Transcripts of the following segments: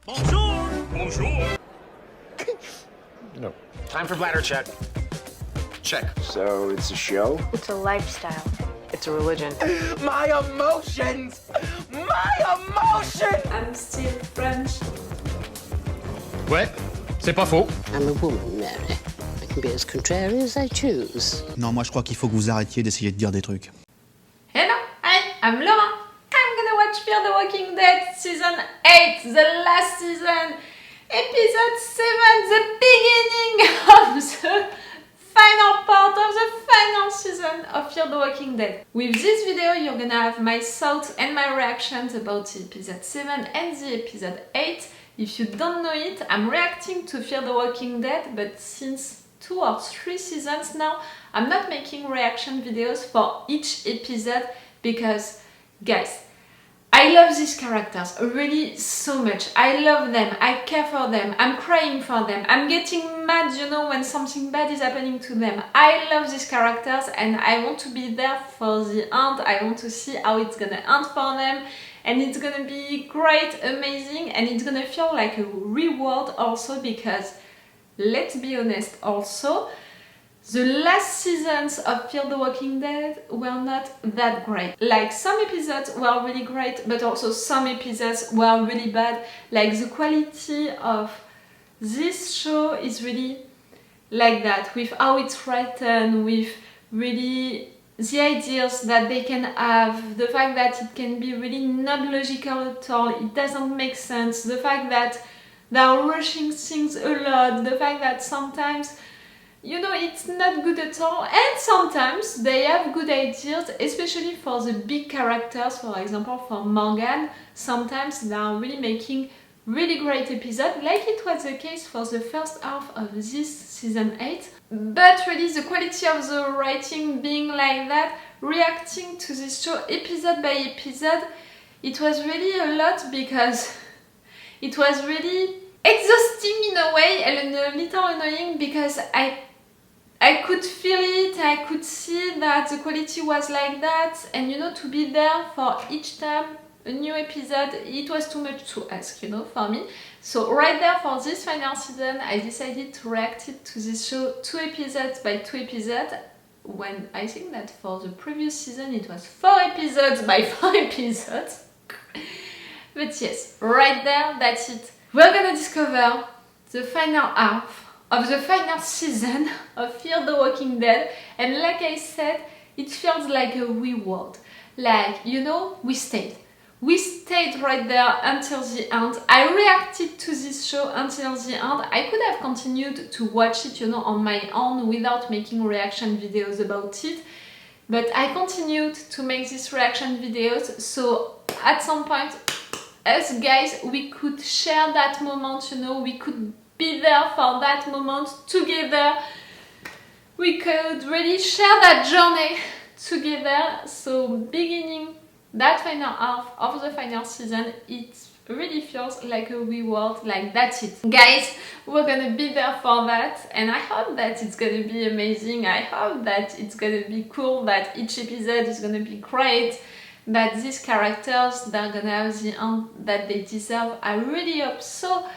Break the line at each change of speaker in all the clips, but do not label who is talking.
Bonjour! Bonjour!
No.
Time for bladder check. Check.
So it's a show?
It's a lifestyle.
It's a religion.
My emotions! My emotions!
I'm still French.
Ouais, c'est pas faux.
I'm a woman, Mary. I can be as contrary as I choose.
Non, moi je crois qu'il faut que vous arrêtiez d'essayer de dire des trucs.
Hello, hi, I'm Laura. I'm gonna watch Fear the Walking Dead Season 8, the last season, Episode 7, the beginning of the final part of the final season of Fear the Walking Dead. With this video, you're gonna have my thoughts and my reactions about the Episode 7 and the Episode 8. If you don't know it, I'm reacting to Fear the Walking Dead, but since 2 or 3 seasons now, I'm not making reaction videos for each episode because, guys, I love these characters really so much. I love them, I care for them, I'm crying for them, I'm getting mad, you know, when something bad is happening to them. I love these characters and I want to be there for the end. I want to see how it's gonna end for them. And it's gonna be great, amazing, and it's gonna feel like a reward also because, let's be honest also, the last seasons of Fear the Walking Dead were not that great. Like, some episodes were really great, but also some episodes were really bad. Like, the quality of this show is really like that, with how it's written, with really the ideas that they can have, the fact that it can be really not logical at all, it doesn't make sense, the fact that they are rushing things a lot, the fact that sometimes, you know, it's not good at all, and sometimes they have good ideas, especially for the big characters. For example, for Morgan, sometimes they are really making really great episodes, like it was the case for the first half of this season 8. But really the quality of the writing being like that, reacting to this show episode by episode, it was really a lot because it was really exhausting in a way and a little annoying because I could feel it, I could see that the quality was like that, and you know, to be there for each time a new episode, it was too much to ask, you know, for me. So right there for this final season, I decided to react it to this show 2 episodes by 2 episodes, when I think that for the previous season it was 4 episodes by 4 episodes. But yes, right there, that's it. We're gonna discover the final half of the final season of Fear the Walking Dead, and like I said, it feels like a reward. Like, you know, we stayed right there until the end. I reacted to this show until the end. I could have continued to watch it, you know, on my own without making reaction videos about it, but I continued to make these reaction videos, so at some point, us guys, we could share that moment, you know, we could be there for that moment together. We could really share that journey together. So beginning that final half of the final season, it really feels like a reward, like that's it. Guys, we're gonna be there for that, and I hope that it's gonna be amazing. I hope that it's gonna be cool, that each episode is gonna be great, that these characters, they're gonna have the end that they deserve. I really hope so.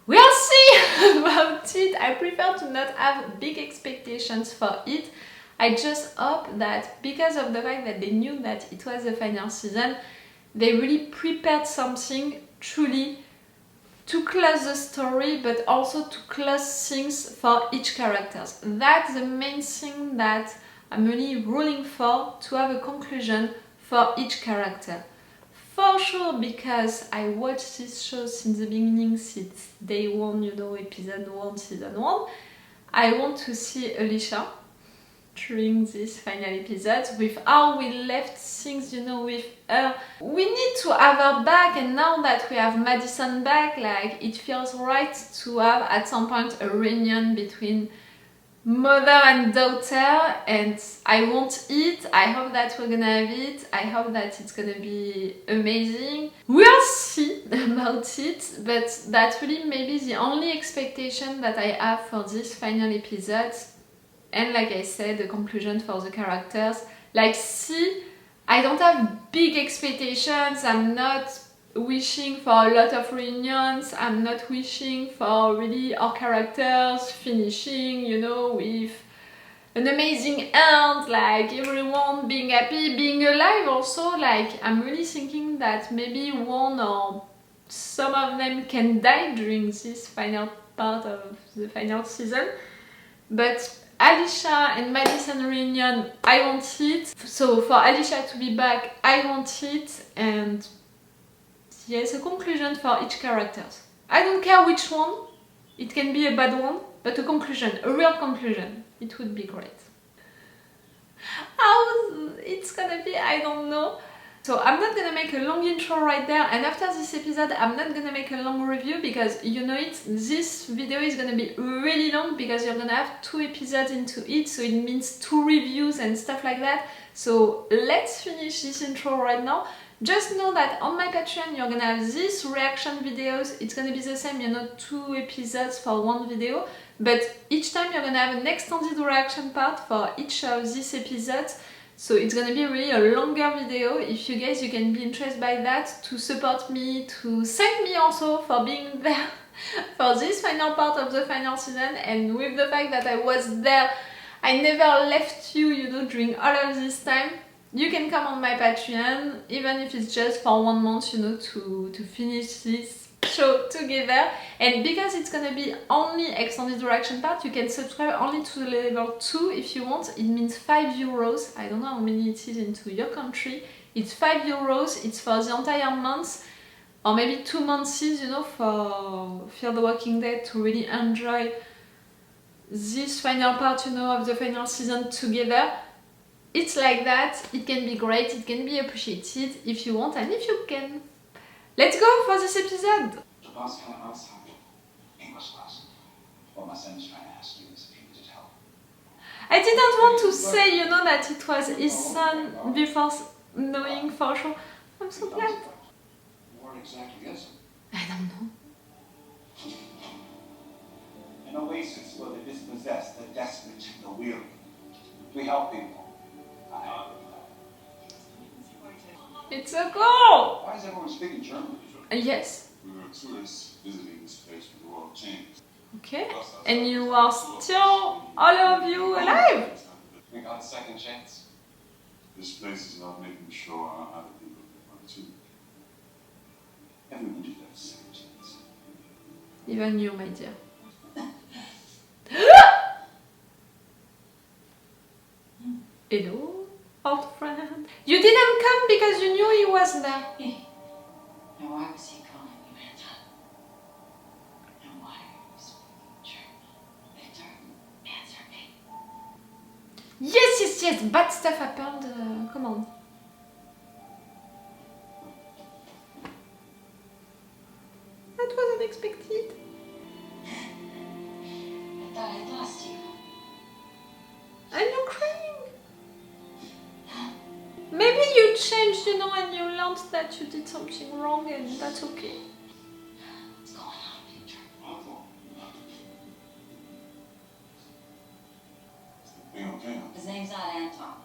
We'll see about it. I prefer to not have big expectations for it. I just hope that because of the fact that they knew that it was the final season, they really prepared something truly to close the story, but also to close things for each character. That's the main thing that I'm really rooting for, to have a conclusion for each character. For sure, because I watched this show since the beginning, since day 1, you know, episode 1, season 1. I want to see Alicia during this final episode, with how we left things, you know, with her. We need to have her back, and now that we have Madison back, like, it feels right to have at some point a reunion between mother and daughter, and I want it. I hope that we're gonna have it. I hope that it's gonna be amazing. We'll see about it, but that's really maybe the only expectation that I have for this final episode. And like I said, the conclusion for the characters. Like, see, I don't have big expectations. I'm not wishing for a lot of reunions. I'm not wishing for really our characters finishing, you know, with an amazing end, like everyone being happy, being alive also. Like, I'm really thinking that maybe one or some of them can die during this final part of the final season. But Alicia and Madison reunion, I want it. So for Alicia to be back, I want it. And yes, a conclusion for each character. I don't care which one. It can be a bad one, but a conclusion, a real conclusion. It would be great. How it's gonna be, I don't know. So I'm not gonna make a long intro right there, and after this episode I'm not gonna make a long review because you know it, this video is gonna be really long because you're gonna have 2 episodes into it, so it means 2 reviews and stuff like that. So let's finish this intro right now. Just know that on my Patreon you're gonna have these reaction videos. It's gonna be the same, you know, 2 episodes for 1 video, but each time you're gonna have an extended reaction part for each of these episodes. So it's gonna be really a longer video. If you guys, you can be interested by that, to support me, to thank me also for being there for this final part of the final season, and with the fact that I was there, I never left you, you know, during all of this time. You can come on my Patreon, even if it's just for 1 month, you know, to finish this show together. And because it's gonna be only extended reaction part, you can subscribe only to the level 2 if you want. It means €5. I don't know how many it is into your country. It's €5. It's for the entire month, or maybe 2 months, you know, for Fear the Walking Dead, to really enjoy this final part, you know, of the final season together. It's like that. It can be great, it can be appreciated if you want and if you can. Let's go for this episode! I didn't want to say, you know, that it was his son before knowing for sure. I'm so glad. I don't know.
An oasis for the dispossessed, the desperate, the weary. We help people.
It's a goal!
Why is everyone speaking German?
Yes.
We were tourists visiting this place with the world changed.
Okay. And you are still, all of you, alive?
We got a second chance. This place is not making sure other people get one too. Everyone deserves a second chance.
Even you, my dear. Hello, old friend. You didn't come because you knew he was there.
Now why was he calling you Amanda? And why are you speaking German? Victor, answer me.
Yes, bad stuff happened, come on. That was unexpected.
I thought I'd lost you.
And you're crying. Maybe you changed, you know, and you learned that you did something wrong, and that's okay.
What's going on, Victor?
Okay.
His name's not Anton.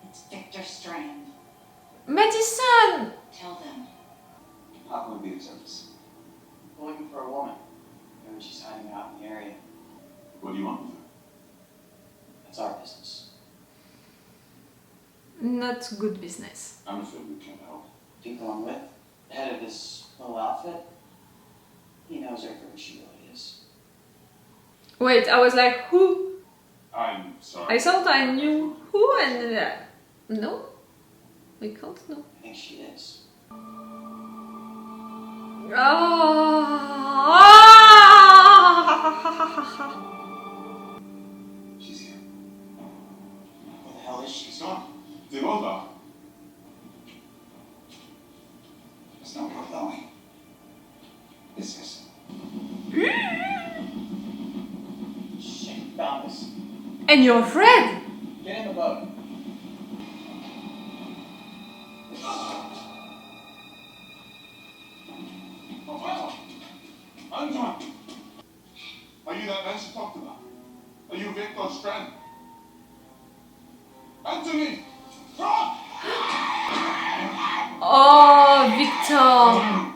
It's Victor Strand.
Madison!
Tell them.
How can we be of service?
We're looking for a woman. Maybe she's hiding out in the area.
What do you want with her?
That's our business.
Not good business.
I'm afraid we can't help.
People I'm with, the head of this little outfit, he knows her for who she really is.
Wait, I was like, who?
I'm sorry.
I thought I knew who, and no, we can't know.
I think she is.
She's here.
Where the hell is she?
She's gone. They both are. It's not worth knowing. This is.
Shit, found us.
And you're afraid?
Get in the boat.
Anton! Are you that man she talked about? Are you Victor Strand? Anthony! Run!
Oh, Victor Victor!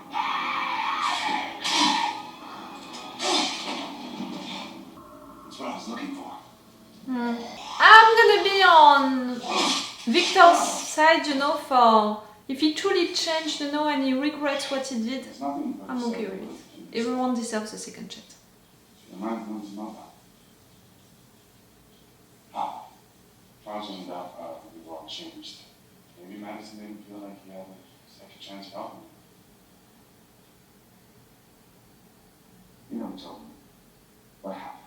That's what I was looking for.
I'm gonna be on Victor's side, you know, for if he truly changed, you know, and he regrets what he did,
There's nothing but
I'm okay with it. Everyone deserves a second chance.
She reminds me of his mother. Ah, Charles ended up we were all changed. Maybe Madison made him feel like he had a second chance of helping me. You never told me. What happened?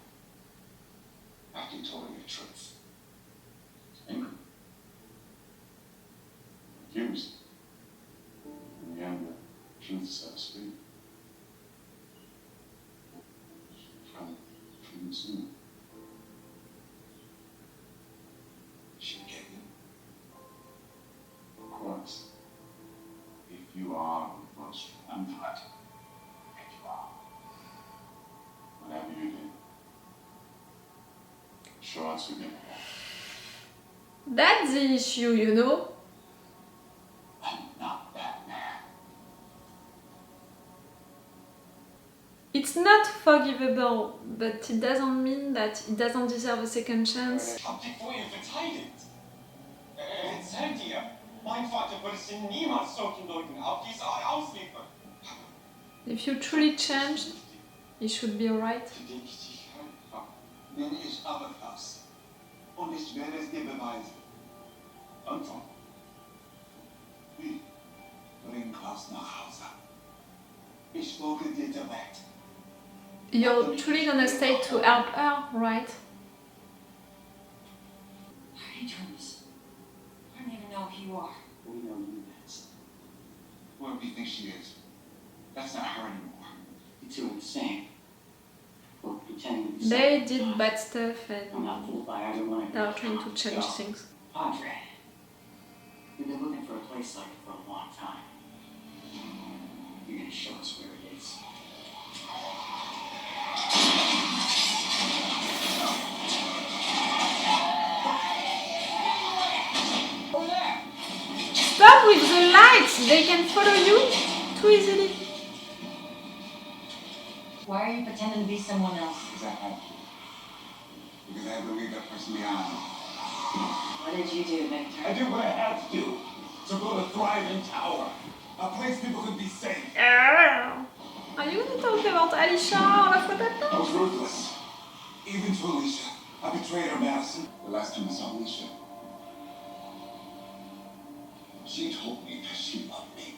After you told me the truth. Angry. Confused. In the end, the truth set us free. From you soon. She get you. Of course. If you are the most untitled, if you are. Whatever you did. Sure, it's forgivable.
That's the issue, you know.
I'm not that man.
It's not forgivable, but it doesn't mean that it doesn't deserve a second chance.
Ich hab die vorher verteidigt. Erzähl dir, mein Vater würde sie niemals solchen Leuten auf diese Art ausliefern.
If you truly changed, it should be alright.
Für den ich dich halte.
Nenne ich aber Klaus. Und ich werde es dir beweisen. Anton. Wie? Bring Klaus nach Hause. Ich folge dir der Welt.
You're truly gonna stay to help her, right?
Why are you doing this? I don't even know who you are.
We know you, Madison. Whoever you think she is. That's not her anymore.
You two are the same. Both pretending to be
They
something.
did bad stuff
I'm
and
not fooled by either one of
they
you.
are trying to change things.
Padre, we've been looking for a place like it for a long time. You're gonna show us where it is.
Stop with the lights! They can follow you too easily.
Why are you pretending to be someone else?
Because I have to. Because I have to leave that person behind.
What did you do, Victor?
I did what I had to do to build a thriving tower. A place people could be safe.
Are you gonna talk about Alicia or la fois
I
d'attente?
was ruthless. Even to Alicia. I betrayed her, Madison. The last time I saw Alicia, she told me that she loved me.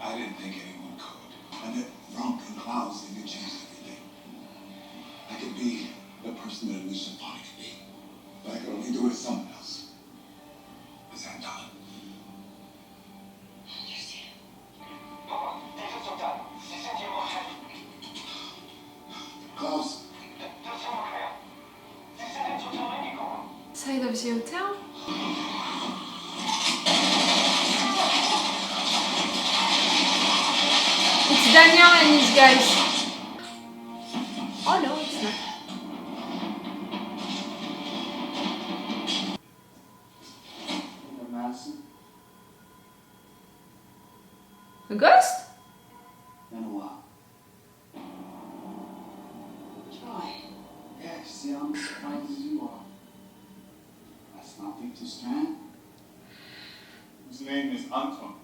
I didn't think anyone could. And that Frank and Klaus didn't change everything. I could be the person that Alicia thought I could be. But I could only do it as someone else. As Anton.
I understand.
Papa, diese Soldaten, sie sind hier unheimlich.
Klaus.
Das ist unfair. Sie sind ins Hotel reingekommen.
Side of the hotel? It's Daniel and his guys. Oh no, it's not.
Madison?
A ghost?
Been a while.
Troy.
Yeah, see, I'm as surprised as you are. That's not Victor Strand.
His name is Anton.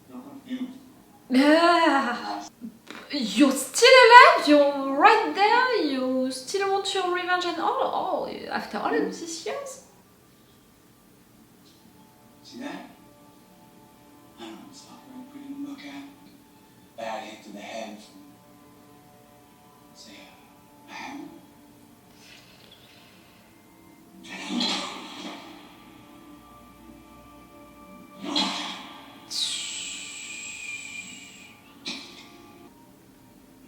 You're confused.
You're still alive? You're right there? You still want your revenge and all? Oh, after all of these years?
See that? I know it's not very pretty to look at. Bad hit to the head. Say, a hammer?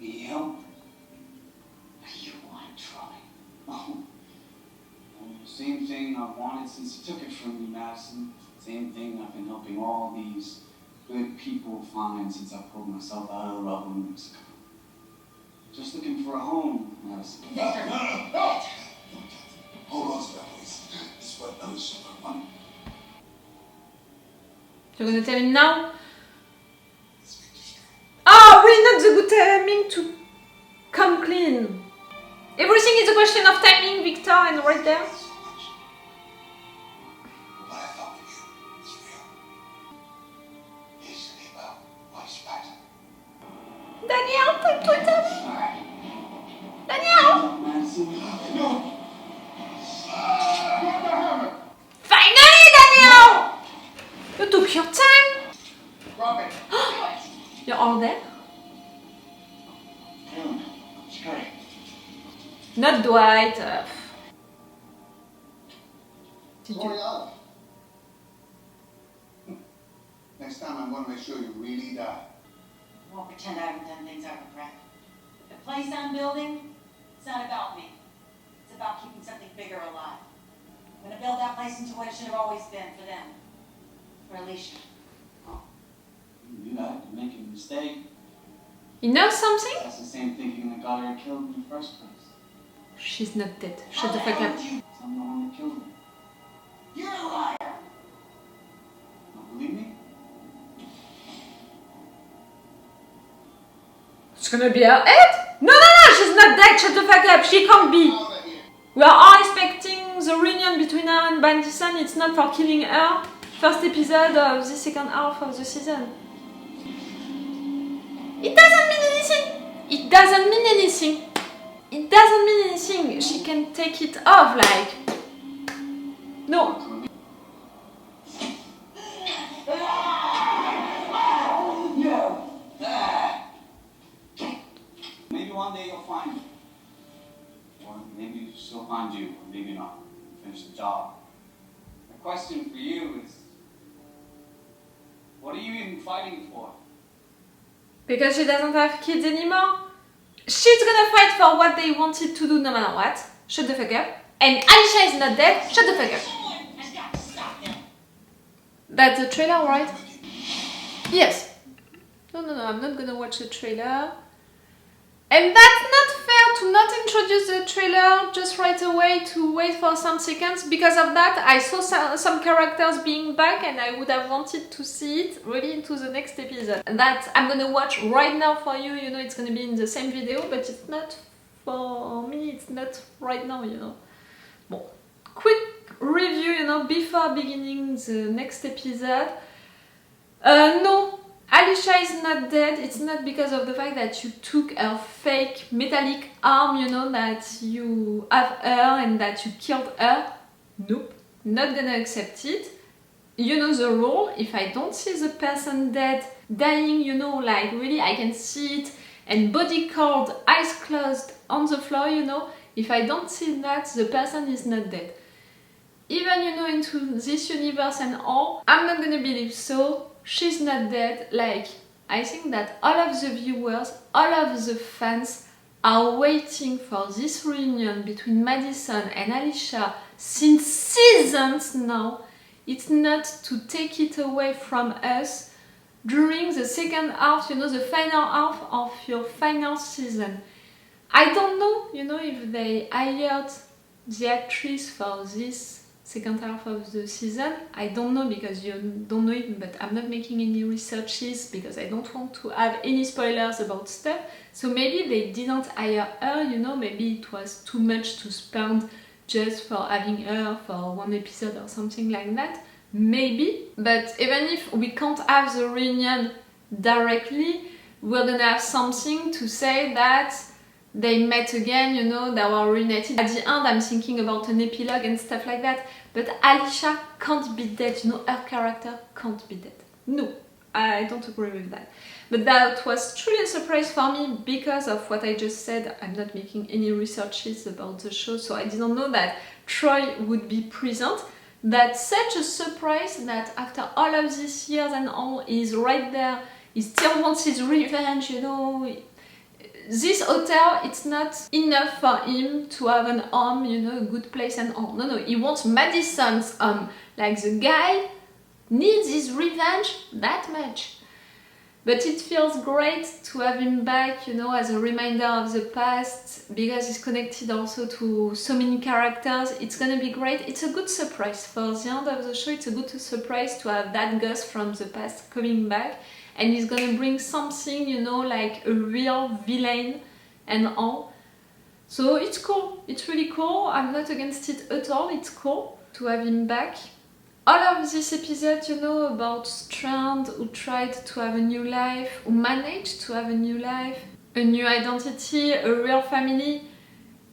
Need help?
What do you want, Troy?
Oh. Same thing I've wanted since you took it from me, Madison. Same thing I've been helping all these good people find since I pulled myself out of the rubble in Mexico. Just looking for a home, Madison.
Victor.
No! Hold on to that, please. This is what Alicia want.
You're gonna tell me now? Oh, really not the good timing to come clean. Everything is a question of timing, Victor, and right there.
What I thought of you is real. Please keep up what's better.
Daniel, take Twitter. Daniel!
Madison.
Finally, Daniel! You took your time.
Robin.
You're all there?
Scurry.
Not Dwight. Did you?
Oriana. Next time I'm going to make sure you really die.
I won't pretend I haven't done things I regret. The place I'm building, it's not about me. It's about keeping something bigger alive. I'm gonna build that place into what it should have always been for them. For Alicia.
You know, you're making a mistake.
You know something?
That's the same thinking that got her killed in the first place.
She's not dead. Shut the fuck up.
I'm the one that killed her.
You're a liar!
Don't believe me?
It's gonna be her head? No, she's not dead. Shut the fuck up. She can't be. We are all expecting the reunion between her and Madison. It's not for killing her. First episode of the second half of the season. It doesn't mean anything. It doesn't mean anything. It doesn't mean anything. She can take it off, like. No.
Maybe one day you'll find me. Or maybe she'll find you, or maybe not. Finish the job. The question for you is, what are you even fighting for?
Because she doesn't have kids anymore. She's gonna fight for what they wanted to do no matter what. Shut the fuck up. And Alicia is not dead. Shut the fuck up. That's the trailer, right? Yes. No, I'm not gonna watch the trailer. And that's not fair to not introduce the trailer just right away, to wait for some seconds. Because of that, I saw some characters being back and I would have wanted to see it really into the next episode. And that I'm gonna watch right now for you, you know, it's gonna be in the same video, but it's not for me, it's not right now, you know. Bon, quick review, you know, before beginning the next episode. No. Alicia is not dead. It's not because of the fact that you took her fake metallic arm, you know, that you have her and that you killed her. Nope, not gonna accept it. You know the rule, if I don't see the person dead, dying, you know, like really I can see it, and body cold, eyes closed on the floor, you know, if I don't see that, the person is not dead. Even, you know, into this universe and all, I'm not gonna believe so. She's not dead. Like, I think that all of the viewers, all of the fans are waiting for this reunion between Madison and Alicia since seasons now. It's not to take it away from us during the second half, you know, the final half of your final season. I don't know, you know, if they hired the actress for this second half of the season. I don't know because you don't know it, but I'm not making any researches because I don't want to have any spoilers about stuff. So maybe they didn't hire her, you know, maybe it was too much to spend just for having her for one episode or something like that. Maybe, but even if we can't have the reunion directly, we're gonna have something to say that they met again, you know, they were reunited. At the end, I'm thinking about an epilogue and stuff like that. But Alicia can't be dead, you know, her character can't be dead. No, I don't agree with that. But that was truly a surprise for me because of what I just said. I'm not making any researches about the show, so I didn't know that Troy would be present. That's such a surprise that after all of these years and all, he's right there. He still wants his revenge, you know. This hotel, it's not enough for him to have an home, you know, a good place and all. No, he wants Madison's home. Like, the guy needs his revenge that much. But it feels great to have him back, you know, as a reminder of the past, because he's connected also to so many characters. It's gonna be great. It's a good surprise for the end of the show. It's a good surprise to have that Gus from the past coming back, and he's gonna bring something, you know, like a real villain and all. So it's cool. It's really cool. I'm not against it at all. It's cool to have him back. All of this episode, you know, about Strand who tried to have a new life, who managed to have a new life, a new identity, a real family.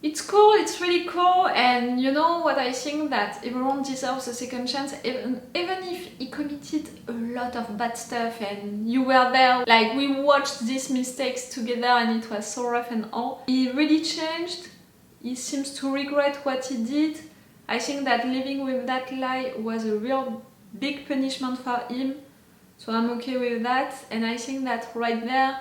It's cool, it's really cool, and you know what I think, that everyone deserves a second chance, even if he committed a lot of bad stuff and you were there, like we watched these mistakes together and it was so rough and all. He really changed, he seems to regret what he did. I think that living with that lie was a real big punishment for him, so I'm okay with that. And I think that right there,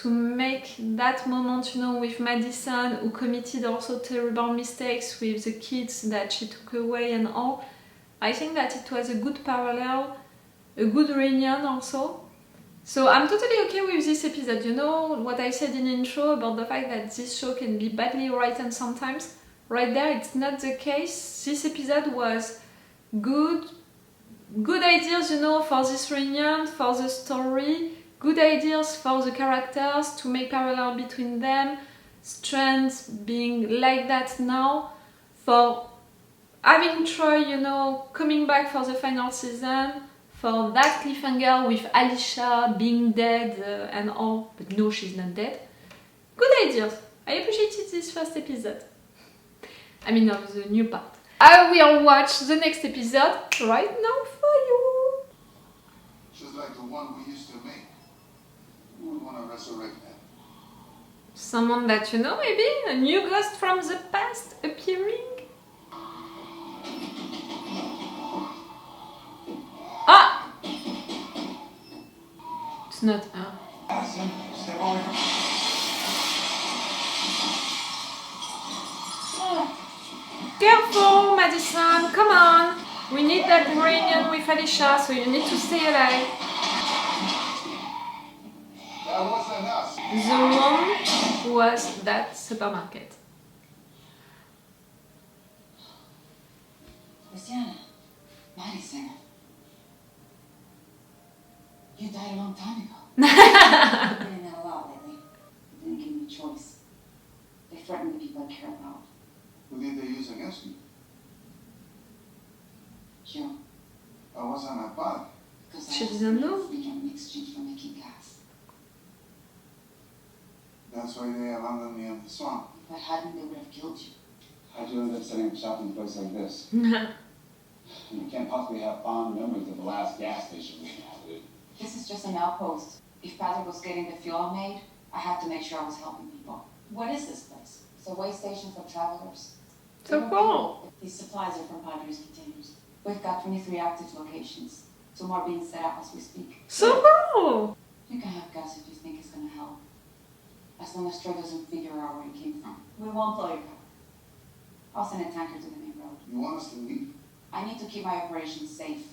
to make that moment, you know, with Madison, who committed also terrible mistakes with the kids that she took away and all, I think that it was a good parallel, a good reunion also. So I'm totally okay with this episode. You know what I said in the intro about the fact that this show can be badly written sometimes? Right there, it's not the case. This episode was good ideas, you know, for this reunion, for the story, good ideas for the characters, to make parallel between them, strands being like that now, for having Troy, you know, coming back for the final season, for that cliffhanger with Alicia being dead and all, but no, she's not dead. Good ideas. I appreciated this first episode. I mean, of the new part. I will watch the next episode right now for you.
Just like the one we used to make. We would want to resurrect that.
Someone that you know, maybe? A new ghost from the past appearing? Ah! It's not her.
Madison, step away from
Careful, Madison, come on! We need that reunion with Alicia, so you need to stay alive.
That wasn't us.
The one was that supermarket.
Luciana, Madison, you died a long time ago. I've been in that a lot lately. They didn't give me a choice. They threatened the people I care about.
Who did they use against you?
You.
I was on my body.
Because
She
I was
doesn't know.
in exchange for making gas.
That's why they abandoned me in the swamp.
If I hadn't, they would have killed you.
How'd you end up setting up shop in a place like this?
You can't possibly have fond memories of the last gas station we inhabited.
This is just an outpost. If Patrick was getting the fuel I made, I had to make sure I was helping people. What is this place? It's a way station for travelers.
So cool.
These supplies are from Padres containers. We've got 23 active locations. 2 more being set up as we speak.
So cool!
You can have gas if you think it's gonna help. As long as Troy doesn't figure out where it came from. We won't blow your cover. I'll send a tanker to the main road.
You want us to leave?
I need to keep my operations safe.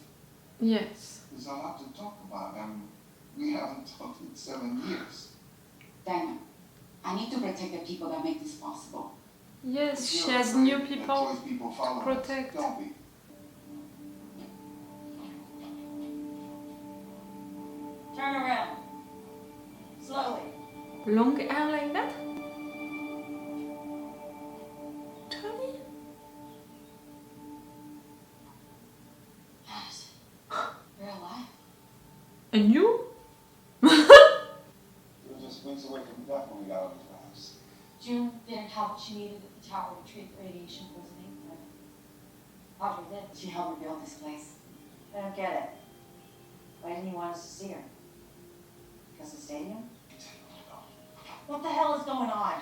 Yes.
There's a lot to talk about, and we haven't talked in 7 years.
Daniel, I need to protect the people that make this possible.
Yes,
If
she
you're
has
afraid
new
that
people
Troy's people follow
to
us,
protect.
don't be.
Turn around. Slowly.
Long hair like that? Charlie?
Madison, you're alive.
And you?
We were just weeks away from death when we got out of the house.
June didn't have what she needed at the tower to treat radiation poisoning, but Audrey did. She helped me build this place. I don't get it. Why didn't you want us to see her? Because the stadium? What the hell is going on?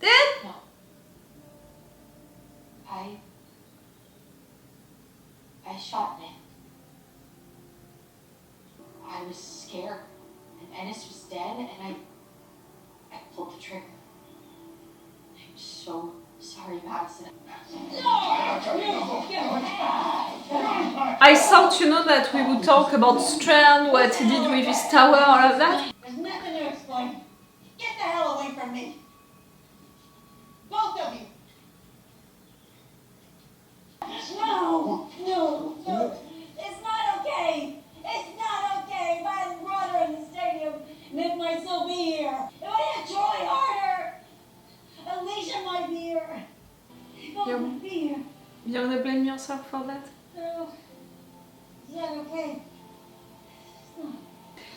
Dead?
No. I shot Nick. I was scared, and Ennis was dead, and I pulled the trigger. I'm so Sorry, Madison.
I thought, you know, that we would talk about Strand, what he did with his tower, all of that.
There's nothing to explain. Get the hell away from me. Both of you. No. It's not okay. It's not okay. If I hadn't brought her in the stadium, Nick might still be here. If I hit Charlie harder, Alicia might be here. Both would be here.
You're gonna blame yourself for that?
No. Is that okay?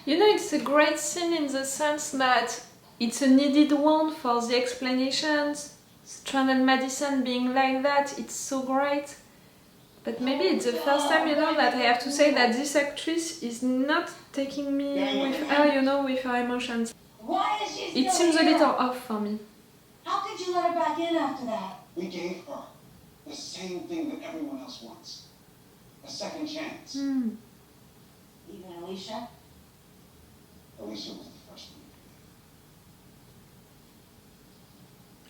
You know, it's a great scene in the sense that it's a needed one for the explanations. Strand and Madison being like that, it's so great. But maybe it's the first time, you know, that I have to say that this actress is not taking me with her, you know, with her emotions.
Why is she still
It seems a
here?
little off for me.
How could you let her back in after that?
We gave her the same thing that everyone else wants. A second chance.
Even Alicia?
Alicia was the first one.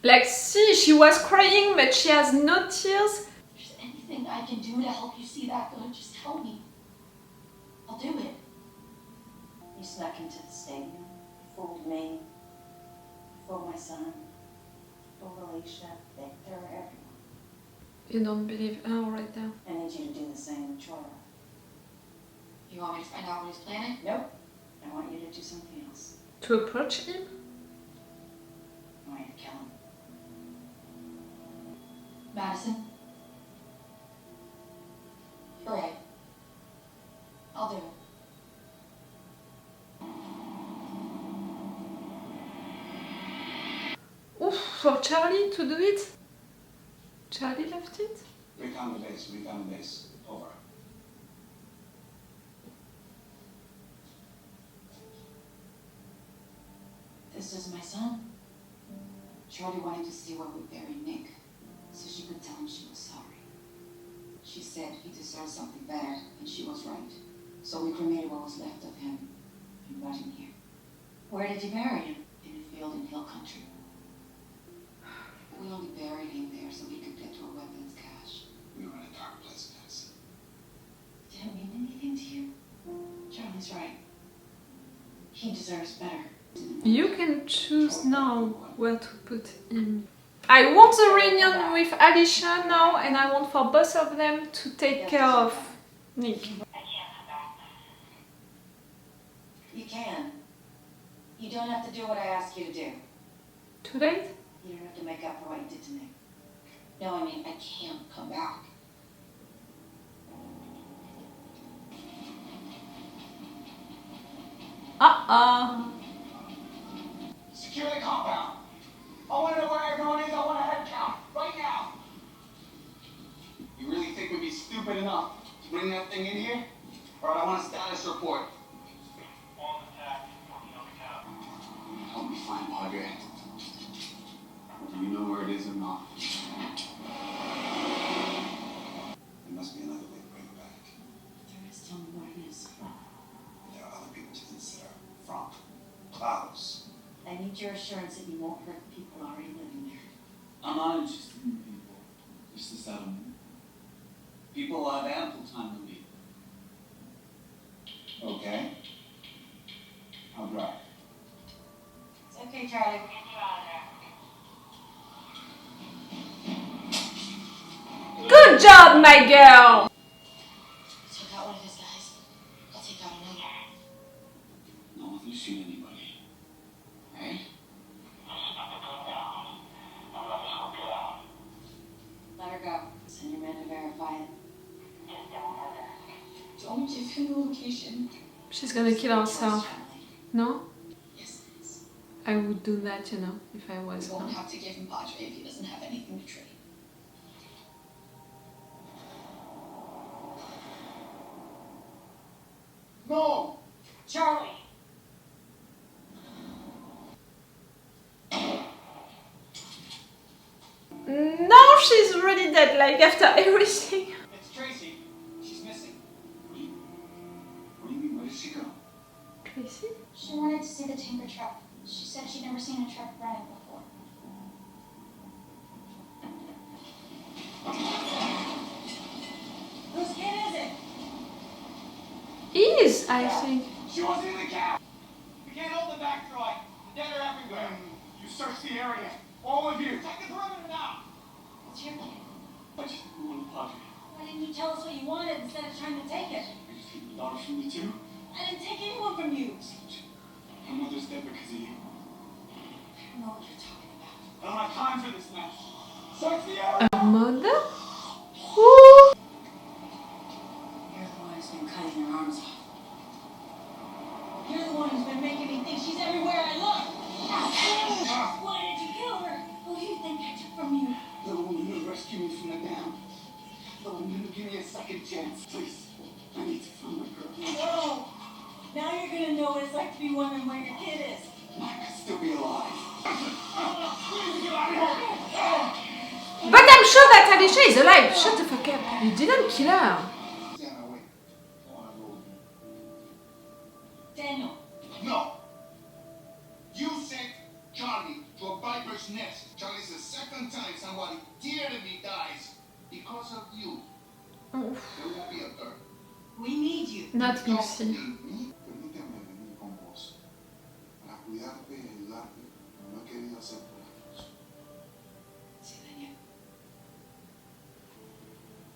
Like, see, she was crying, but she has no tears.
If there's anything I can do to help you see that good, just tell me. I'll do it. You snuck into the stadium, fooled me, fooled my son, fooled Alicia, Victor, everyone.
You don't believe her right now.
I need you to do the same with Charlie.
You want me to find out what he's planning?
Nope. I want you to do something else.
To approach him?
I want you to kill him.
Madison? You're right. I'll do it.
Oof, for Charlie to do it? Charlie left it?
Recon the base. Over.
This is my son. Charlie wanted to see where we buried Nick, so she could tell him she was sorry. She said he deserved something better, and she was right. So we cremated what was left of him and brought him here.
Where did you bury him?
In a field in Hill Country. We only buried him there so we could get to a weapons cache.
We were in a dark place, Madison.
Did it mean anything to you? Charlie's right. He deserves better.
You can choose now where to put him. I want the reunion with Alicia now, and I want for both of them to take care of Nick.
You can. You don't have to do what I ask you to do.
Too late?
You don't have to make up for what you did to me.
No, I mean, I can't come back.
Secure the compound. I want to know where everyone is. I want a head count. Right now.
You really think we'd be stupid enough to bring that thing in here? Or I want a status report.
On attack. Working on the count.
Help me find Padre. Do you know where it is or not? There must be another way to bring it back.
There is, tell me what it is.
There are other people to consider. From Klaus.
I need your assurance that you won't hurt the people already living there.
I'm not interested in people. Just the settlement. People will have ample time to leave. Okay. I'll drive.
It's okay, Charlie. We'll get you out of there.
Good job, my girl!
I took out one of his guys. I'll take out another.
No one can shoot anybody. Right?
Let her go. Send your men to verify it.
Don't give him the location.
She's gonna kill herself.
Charlie.
No?
Yes, it is.
I would do that, you know, if I was
We won't
her.
have to give him Padre if he doesn't have anything to trade.
No!
Charlie!
No, she's really dead, like after everything.
It's Tracy. She's missing.
What do you mean? Where did she go?
Tracy?
She wanted to see the timber truck. She said she'd never seen a truck running before.
is, I think.
She wasn't in the cab. We can't hold the back drive. The dead are everywhere. You search the area. All of you. Take the perimeter now.
It's your kid.
I just want to Padre.
Why didn't you tell us what you wanted instead of trying to take it?
I just keep the daughter from me too.
I didn't take anyone from you.
My mother's dead because of you.
I don't know what you're talking about.
I don't have time for this now. Search the area.
Her mother? Who?
You're the one who's been cutting her arms off. You're the one who's been making me think she's everywhere I look. Why did you kill her? Who do you think I took from you?
The woman who rescued me from the dam. The woman who gave me a second chance. Please, I need to find my girl.
No. Now you're gonna know what it's like to be wondering where your kid is.
Mine could still be alive. We need to get out of here.
But I'm sure that Alicia is alive. Shut the fuck up. You didn't kill her.
Daniel.
No. You sent Charlie to a viper's nest. Charlie's the second time somebody dear to me dies because of you. There won't be a third.
We need you.
Not Lucy.
Permíteme venir con vos para cuidarte y ayudarte. No he querido hacer por
Say that again.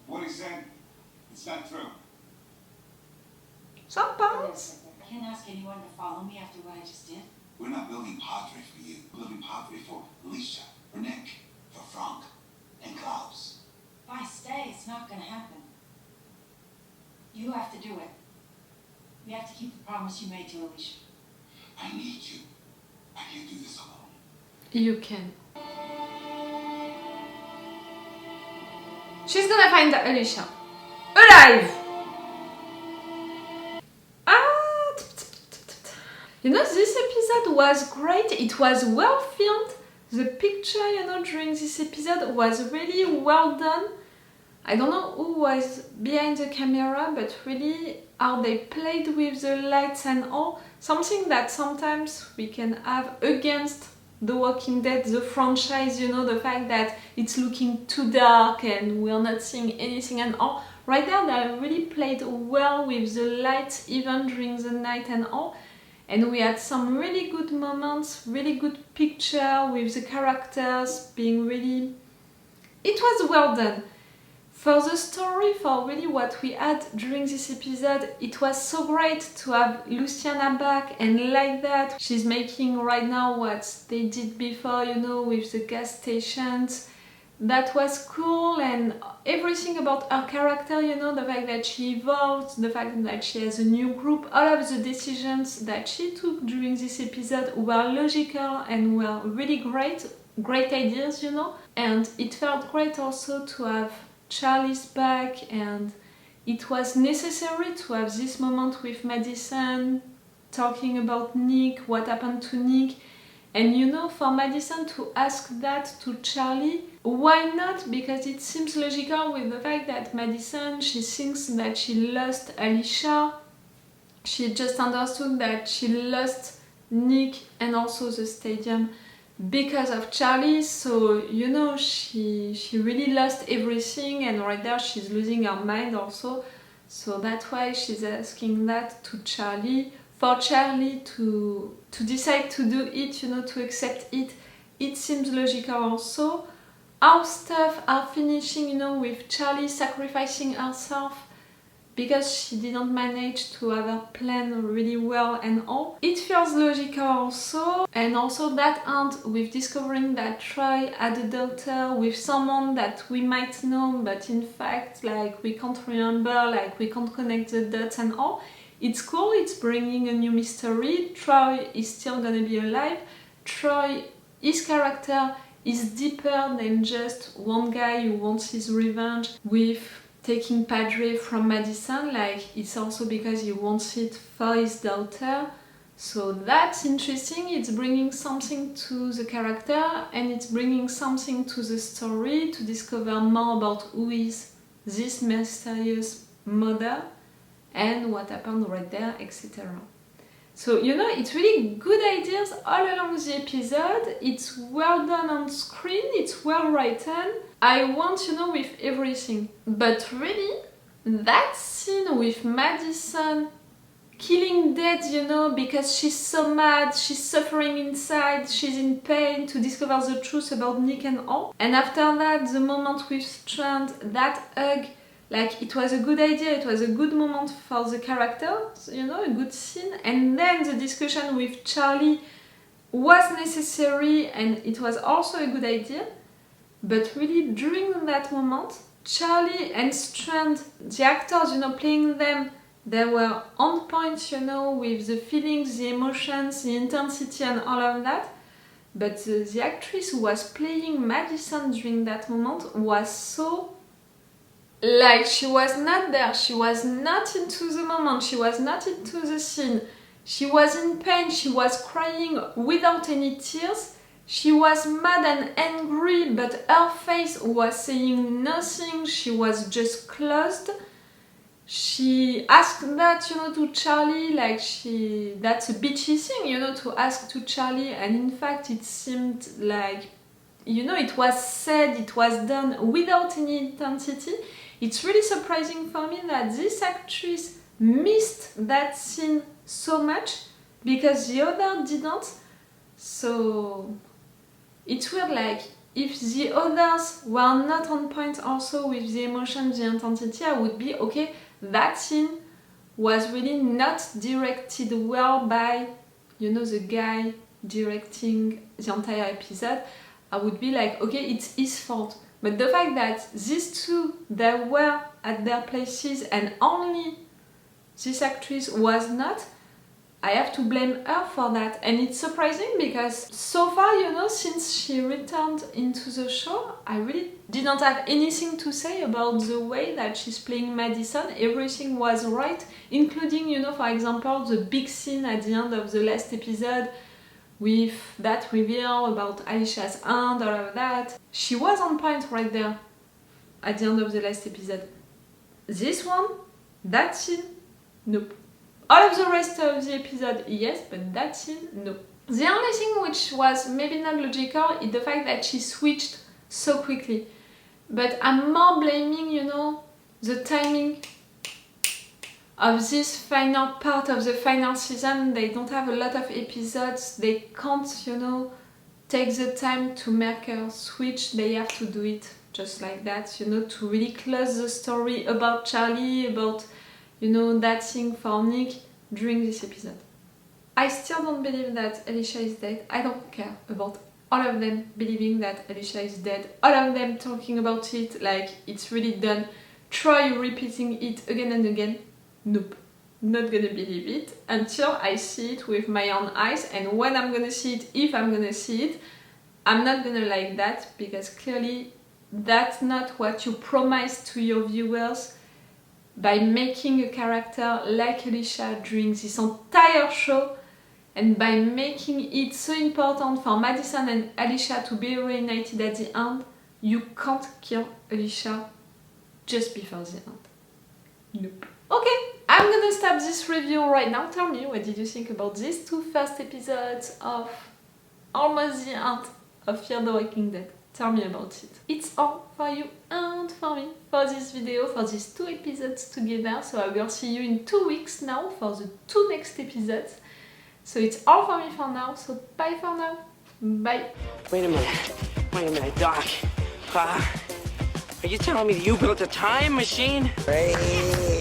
What he said, it's not true.
Some parts.
I can't ask anyone to follow me after what I just did.
We're not building Padre for you. We're building Padre for Alicia, for Nick, for Frank, and Klaus.
If I stay, it's not gonna happen. You have to do it. You have to keep the promise you made to Alicia.
I need you. I can't do this alone.
You can. She's gonna find Alicia. Alive! You know, this episode was great. It was well filmed. The picture, you know, during this episode was really well done. I don't know who was behind the camera, but really how they played with the lights and all. Something that sometimes we can have against The Walking Dead, the franchise, you know, the fact that it's looking too dark and we're not seeing anything and all. Right now they really played well with the lights even during the night and all. And we had some really good moments, really good picture with the characters being really... It was well done. For the story, for really what we had during this episode, it was so great to have Luciana back, and like that, she's making right now what they did before, you know, with the gas stations. That was cool, and everything about her character, you know, the fact that she evolved, the fact that she has a new group, all of the decisions that she took during this episode were logical and were really great ideas, you know. And it felt great also to have Charlie's back, and it was necessary to have this moment with Madison, talking about Nick, what happened to Nick. And you know, for Madison to ask that to Charlie, why not? Because it seems logical with the fact that Madison, she thinks that she lost Alicia. She just understood that she lost Nick and also the stadium because of Charlie. So, you know, she really lost everything, and right there she's losing her mind also. So that's why she's asking that to Charlie. For Charlie to decide to do it, you know, to accept it, it seems logical also. Our stuff are finishing, you know, with Charlie sacrificing herself because she didn't manage to have her plan really well and all. It feels logical also. And also that end with discovering that Troy had a daughter with someone that we might know, but in fact, like, we can't remember, like, we can't connect the dots and all. It's cool, it's bringing a new mystery. Troy is still gonna be alive. Troy, his character is deeper than just one guy who wants his revenge with taking Padre from Madison. Like, it's also because he wants it for his daughter. So that's interesting. It's bringing something to the character, and it's bringing something to the story to discover more about who is this mysterious mother and what happened right there, etc. So, you know, it's really good ideas all along the episode. It's well done on screen, it's well written. I want, you know, with everything. But really, that scene with Madison killing dead, you know, because she's so mad, she's suffering inside, she's in pain to discover the truth about Nick and all. And after that, the moment with Strand, that hug, like it was a good idea, it was a good moment for the characters, you know, a good scene. And then the discussion with Charlie was necessary and it was also a good idea. But really, during that moment, Charlie and Strand, the actors, you know, playing them, they were on point, you know, with the feelings, the emotions, the intensity and all of that. But the actress who was playing Madison during that moment was so... like, she was not there, she was not into the moment, she was not into the scene. She was in pain, she was crying without any tears. She was mad and angry, but her face was saying nothing, she was just closed. She asked that, you know, to Charlie, like that's a bitchy thing, you know, to ask to Charlie, and in fact it seemed like, you know, it was said, it was done without any intensity. It's really surprising for me that this actress missed that scene so much, because the other didn't. So it's weird, like, if the others were not on point also with the emotion, the intensity, I would be, okay, that scene was really not directed well by, you know, the guy directing the entire episode. I would be like, okay, it's his fault. But the fact that these two, they were at their places and only this actress was not, I have to blame her for that. And it's surprising because so far, you know, since she returned into the show, I really didn't have anything to say about the way that she's playing Madison. Everything was right, including, you know, for example, the big scene at the end of the last episode with that reveal about Alicia's hand, all of that. She was on point right there at the end of the last episode. This one, that scene, nope. All of the rest of the episode, yes, but that scene, no. The only thing which was maybe not logical is the fact that she switched so quickly. But I'm more blaming, you know, the timing of this final part of the final season. They don't have a lot of episodes. They can't, you know, take the time to make her switch. They have to do it just like that, you know, to really close the story about Charlie, about, you know, that thing for Nick during this episode. I still don't believe that Alicia is dead. I don't care about all of them believing that Alicia is dead. All of them talking about it like it's really done. Try repeating it again and again. Nope. Not gonna believe it until I see it with my own eyes, and when I'm gonna see it, if I'm gonna see it, I'm not gonna like that, because clearly that's not what you promised to your viewers by making a character like Alicia during this entire show, and by making it so important for Madison and Alicia to be reunited at the end. You can't kill Alicia just before the end. Nope. Okay, I'm gonna stop this review right now. Tell me, what did you think about these two first episodes of almost the end of Fear the Walking Dead? Tell me about it. It's all for you and for me for this video, for these two episodes together. So I will see you in 2 weeks now for the 2 next episodes. So it's all for me for now. So bye for now. Bye.
Wait a minute, Doc. Are you telling me that you built a time machine?
Hey.